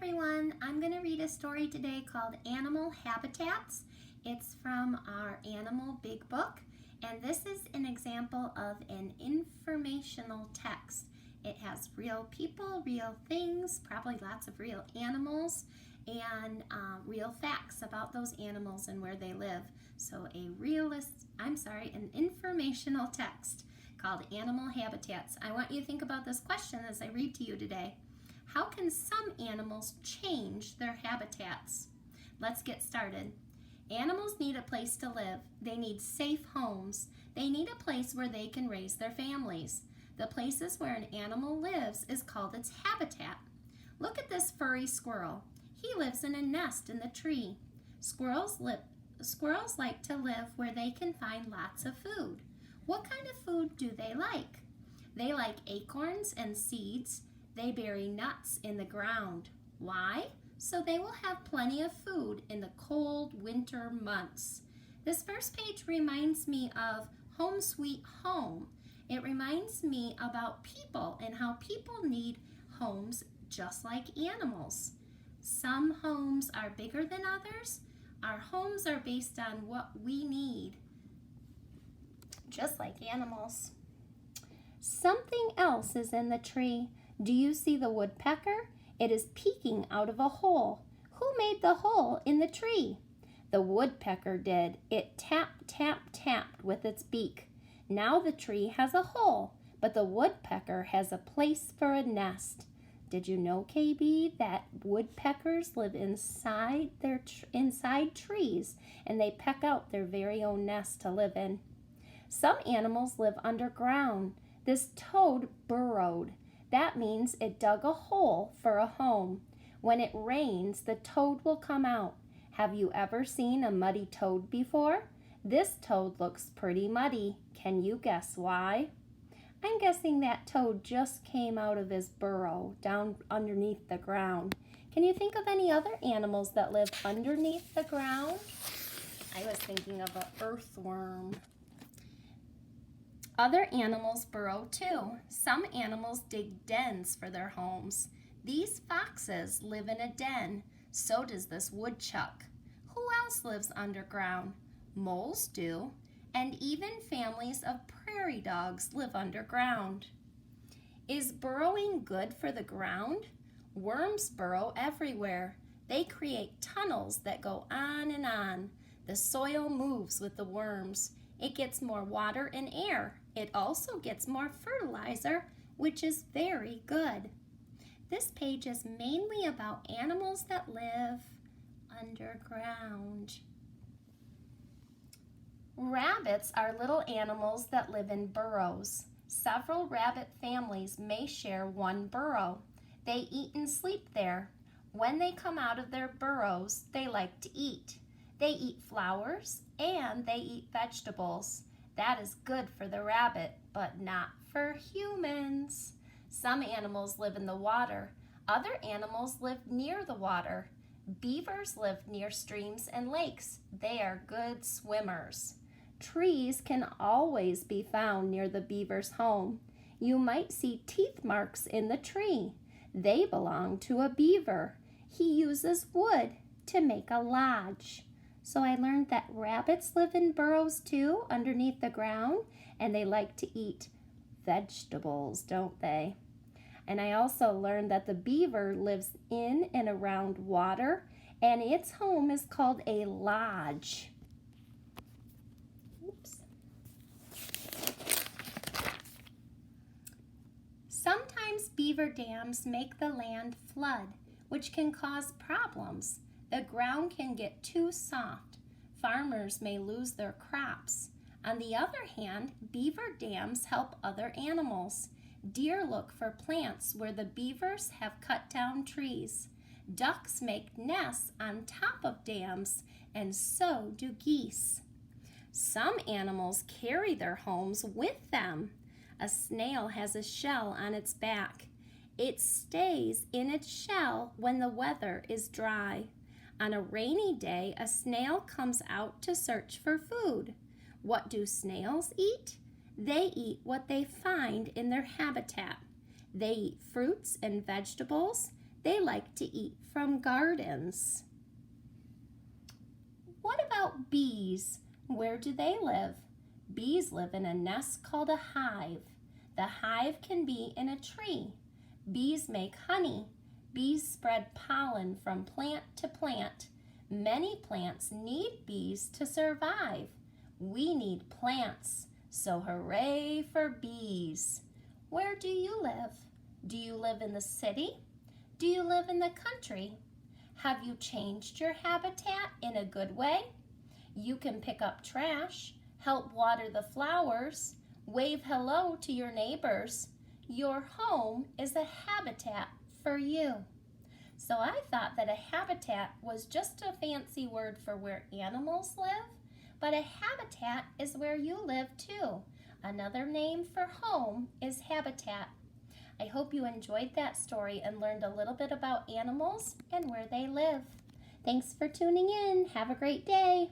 everyone. I'm going to read a story today called Animal Habitats. It's from our Animal Big Book, and this is an example of an informational text. It has real people, real things, probably lots of real animals, and real facts about those animals and where they live. So an informational text called Animal Habitats. I want you to think about this question as I read to you today. How can some animals change their habitats? Let's get started. Animals need a place to live. They need safe homes. They need a place where they can raise their families. The places where an animal lives is called its habitat. Look at this furry squirrel. He lives in a nest in the tree. Squirrels like to live where they can find lots of food. What kind of food do they like? They like acorns and seeds. They bury nuts in the ground. Why? So they will have plenty of food in the cold winter months. This first page reminds me of Home Sweet Home. It reminds me about people and how people need homes just like animals. Some homes are bigger than others. Our homes are based on what we need, just like animals. Something else is in the tree. Do you see the woodpecker? It is peeking out of a hole. Who made the hole in the tree? The woodpecker did. It tapped, tapped, tapped with its beak. Now the tree has a hole, but the woodpecker has a place for a nest. Did you know, KB, that woodpeckers live inside trees, and they peck out their very own nest to live in? Some animals live underground. This toad burrowed. That means it dug a hole for a home. When it rains, the toad will come out. Have you ever seen a muddy toad before? This toad looks pretty muddy. Can you guess why? I'm guessing that toad just came out of his burrow down underneath the ground. Can you think of any other animals that live underneath the ground? I was thinking of an earthworm. Other animals burrow too. Some animals dig dens for their homes. These foxes live in a den. So does this woodchuck. Who else lives underground? Moles do. And even families of prairie dogs live underground. Is burrowing good for the ground? Worms burrow everywhere. They create tunnels that go on and on. The soil moves with the worms. It gets more water and air. It also gets more fertilizer, which is very good. This page is mainly about animals that live underground. Rabbits are little animals that live in burrows. Several rabbit families may share one burrow. They eat and sleep there. When they come out of their burrows, they like to eat. They eat flowers and they eat vegetables. That is good for the rabbit, but not for humans. Some animals live in the water. Other animals live near the water. Beavers live near streams and lakes. They are good swimmers. Trees can always be found near the beaver's home. You might see teeth marks in the tree. They belong to a beaver. He uses wood to make a lodge. So I learned that rabbits live in burrows too, underneath the ground, and they like to eat vegetables, don't they? And I also learned that the beaver lives in and around water, and its home is called a lodge. Oops. Sometimes beaver dams make the land flood, which can cause problems. The ground can get too soft. Farmers may lose their crops. On the other hand, beaver dams help other animals. Deer look for plants where the beavers have cut down trees. Ducks make nests on top of dams, and so do geese. Some animals carry their homes with them. A snail has a shell on its back. It stays in its shell when the weather is dry. On a rainy day, a snail comes out to search for food. What do snails eat? They eat what they find in their habitat. They eat fruits and vegetables. They like to eat from gardens. What about bees? Where do they live? Bees live in a nest called a hive. The hive can be in a tree. Bees make honey. Bees spread pollen from plant to plant. Many plants need bees to survive. We need plants, so hooray for bees. Where do you live? Do you live in the city? Do you live in the country? Have you changed your habitat in a good way? You can pick up trash, help water the flowers, wave hello to your neighbors. Your home is a habitat for you. So I thought that a habitat was just a fancy word for where animals live, but a habitat is where you live too. Another name for home is habitat. I hope you enjoyed that story and learned a little bit about animals and where they live. Thanks for tuning in. Have a great day.